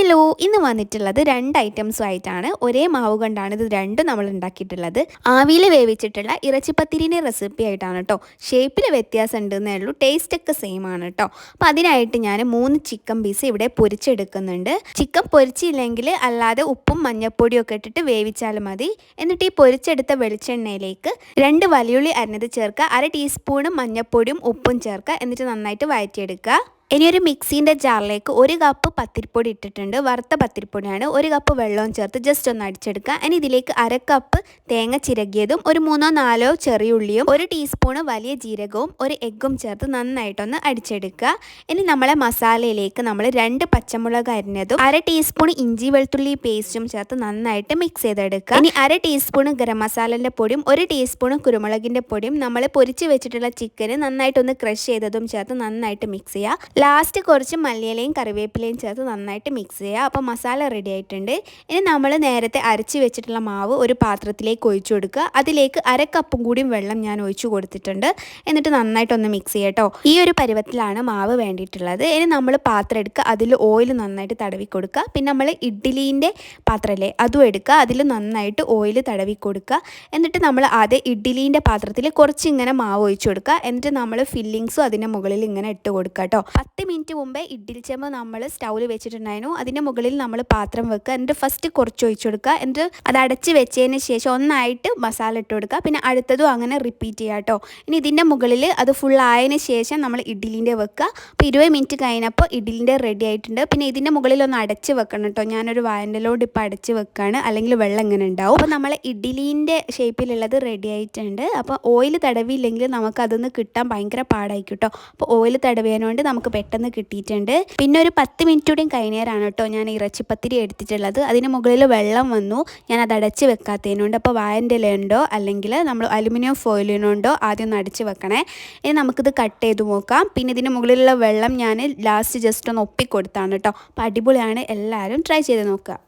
Hello, ഇന്ന് വന്നിട്ടുള്ളത് 2 ഐറ്റംസും ആയിട്ടാണ്. ഒരേ മാവ് കൊണ്ടാണ് ഇത് രണ്ടും നമ്മൾ ഉണ്ടാക്കിയിട്ടുള്ളത്. ആവിയിൽ വേവിച്ചിട്ടുള്ള ഇറച്ചിപ്പത്തിരിൻ്റെ റെസിപ്പി ആയിട്ടാണ് കേട്ടോ. ഷേപ്പിൽ വ്യത്യാസം ഉണ്ടെന്നേ ഉള്ളൂ, ടേസ്റ്റ് ഒക്കെ സെയിം ആണ് കേട്ടോ. അപ്പോൾ അതിനായിട്ട് ഞാൻ 3 ചിക്കൻ പീസ് ഇവിടെ പൊരിച്ചെടുക്കുന്നുണ്ട്. ചിക്കൻ പൊരിച്ചില്ലെങ്കിൽ അല്ലാതെ ഉപ്പും മഞ്ഞൾപ്പൊടിയും ഒക്കെ ഇട്ടിട്ട് വേവിച്ചാലും മതി. എന്നിട്ട് ഈ പൊരിച്ചെടുത്ത വെളിച്ചെണ്ണയിലേക്ക് 2 വലിയുള്ളി അരിഞ്ഞത് ചേർക്കുക, 1/2 ടീസ്പൂൺ മഞ്ഞൾപ്പൊടിയും ഉപ്പും ചേർക്കുക. എന്നിട്ട് നന്നായിട്ട് വഴറ്റിയെടുക്കുക. ഇനി ഒരു മിക്സീൻ്റെ ജാറിലേക്ക് 1 കപ്പ് പത്തിരിപ്പൊടി ഇട്ടിട്ടുണ്ട്. വറുത്ത പത്തിരിപ്പൊടിയാണ്. 1 കപ്പ് വെള്ളവും ചേർത്ത് ജസ്റ്റ് ഒന്ന് അടിച്ചെടുക്കുക. ഇനി ഇതിലേക്ക് 1/2 കപ്പ് തേങ്ങ ചിരകിയതും 3-4 ചെറിയുള്ളിയും 1 ടീസ്പൂൺ വലിയ ജീരകവും 1 എഗ്ഗും ചേർത്ത് നന്നായിട്ടൊന്ന് അടിച്ചെടുക്കുക. ഇനി നമ്മളെ മസാലയിലേക്ക് നമ്മൾ 2 പച്ചമുളക് അരിഞ്ഞതും 1/2 ടീസ്പൂൺ ഇഞ്ചി വെളുത്തുള്ളി പേസ്റ്റും ചേർത്ത് നന്നായിട്ട് മിക്സ് ചെയ്തെടുക്കുക. ഇനി 1/2 ടീസ്പൂൺ ഗരം മസാലൻ്റെ പൊടിയും 1 ടീസ്പൂൺ കുരുമുളകിൻ്റെ പൊടിയും നമ്മൾ പൊരിച്ച് വെച്ചിട്ടുള്ള ചിക്കന് നന്നായിട്ടൊന്ന് ക്രഷ് ചെയ്തതും ചേർത്ത് നന്നായിട്ട് മിക്സ് ചെയ്യുക. ലാസ്റ്റ് കുറച്ച് മല്ലിയിലയും കറിവേപ്പിലയും ചേർത്ത് നന്നായിട്ട് മിക്സ് ചെയ്യുക. അപ്പോൾ മസാല റെഡി ആയിട്ടുണ്ട്. ഇനി നമ്മൾ നേരത്തെ അരച്ച് വെച്ചിട്ടുള്ള മാവ് ഒരു പാത്രത്തിലേക്ക് ഒഴിച്ചു കൊടുക്കുക. അതിലേക്ക് 1/2 കപ്പും കൂടിയും വെള്ളം ഞാൻ ഒഴിച്ചു കൊടുത്തിട്ടുണ്ട്. എന്നിട്ട് നന്നായിട്ടൊന്ന് മിക്സ് ചെയ്യുക കേട്ടോ. ഈ ഒരു പരുവത്തിലാണ് മാവ് വേണ്ടിയിട്ടുള്ളത്. ഇനി നമ്മൾ പാത്രം എടുക്കുക, അതിൽ ഓയിൽ നന്നായിട്ട് തടവി കൊടുക്കുക. പിന്നെ നമ്മൾ ഇഡ്ഡലീൻ്റെ പാത്രമല്ലേ, അതും എടുക്കുക, അതിൽ നന്നായിട്ട് ഓയിൽ തടവി കൊടുക്കുക. എന്നിട്ട് നമ്മൾ ആദ്യം ഇഡ്ഡലീൻ്റെ പാത്രത്തിൽ കുറച്ച് ഇങ്ങനെ മാവ് ഒഴിച്ചു കൊടുക്കുക. എന്നിട്ട് നമ്മൾ ഫില്ലിങ്സും അതിൻ്റെ മുകളിൽ ഇങ്ങനെ ഇട്ട് കൊടുക്കുക കേട്ടോ. 10 മിനിറ്റ് മുമ്പേ ഇഡ്ഡലി ചെമ്പ് നമ്മൾ സ്റ്റൗവിൽ വെച്ചിട്ടുണ്ടായിരുന്നു. അതിൻ്റെ മുകളിൽ നമ്മൾ പാത്രം വെക്കുക. എന്നിട്ട് ഫസ്റ്റ് കുറച്ച് ഒഴിച്ചു കൊടുക്കുക. എന്നിട്ട് അത് അടച്ച് വെച്ചതിന് ശേഷം ഒന്നായിട്ട് മസാല ഇട്ട് കൊടുക്കുക. പിന്നെ അടുത്തതും അങ്ങനെ റിപ്പീറ്റ് ചെയ്യുക കേട്ടോ. ഇനി ഇതിൻ്റെ മുകളിൽ അത് ഫുൾ ആയതിന് ശേഷം നമ്മൾ ഇഡ്ഡലിൻ്റെ വെക്കുക. അപ്പോൾ 20 മിനിറ്റ് കഴിഞ്ഞപ്പോൾ ഇഡ്ഡലിൻ്റെ റെഡി ആയിട്ടുണ്ട്. പിന്നെ ഇതിൻ്റെ മുകളിൽ ഒന്ന് അടച്ച് വെക്കണം കേട്ടോ. ഞാനൊരു വായൻ്റെലോട് ഇപ്പോൾ അടച്ച് വെക്കുകയാണ്, അല്ലെങ്കിൽ വെള്ളം ഇങ്ങനെ ഉണ്ടാവും. അപ്പോൾ നമ്മൾ ഇഡ്ഡലീൻ്റെ ഷേപ്പിലുള്ളത് റെഡി ആയിട്ടുണ്ട്. അപ്പോൾ ഓയിൽ തടവിയില്ലെങ്കിൽ നമുക്കതൊന്ന് കിട്ടാൻ ഭയങ്കര പാടായിരിക്കും കേട്ടോ. അപ്പോൾ ഓയിൽ തടവിയതുകൊണ്ട് നമുക്ക് പെട്ടെന്ന് കിട്ടിയിട്ടുണ്ട്. പിന്നെ ഒരു 10 മിനിറ്റ് കൂടിയും കഴിഞ്ഞേരാണ് കേട്ടോ ഞാൻ ഇറച്ചിപ്പത്തിരി എടുത്തിട്ടുള്ളത്. അതിന് മുകളിൽ വെള്ളം വന്നു, ഞാൻ അത് അടച്ച് വെക്കാത്തതിനുണ്ട്. അപ്പോൾ വായൻ്റെ ഇലയുണ്ടോ അല്ലെങ്കിൽ നമ്മൾ അലുമിനിയം ഫോയിലിനുണ്ടോ ആദ്യം ഒന്ന് അടച്ച് വെക്കണേ. ഇനി നമുക്കിത് കട്ട് ചെയ്ത് നോക്കാം. പിന്നെ ഇതിന് മുകളിലുള്ള വെള്ളം ഞാൻ ലാസ്റ്റ് ജസ്റ്റ് ഒന്ന് ഒപ്പിക്കൊടുത്താണ് കേട്ടോ. അപ്പോൾ അടിപൊളിയാണ്, എല്ലാവരും ട്രൈ ചെയ്ത് നോക്കുക.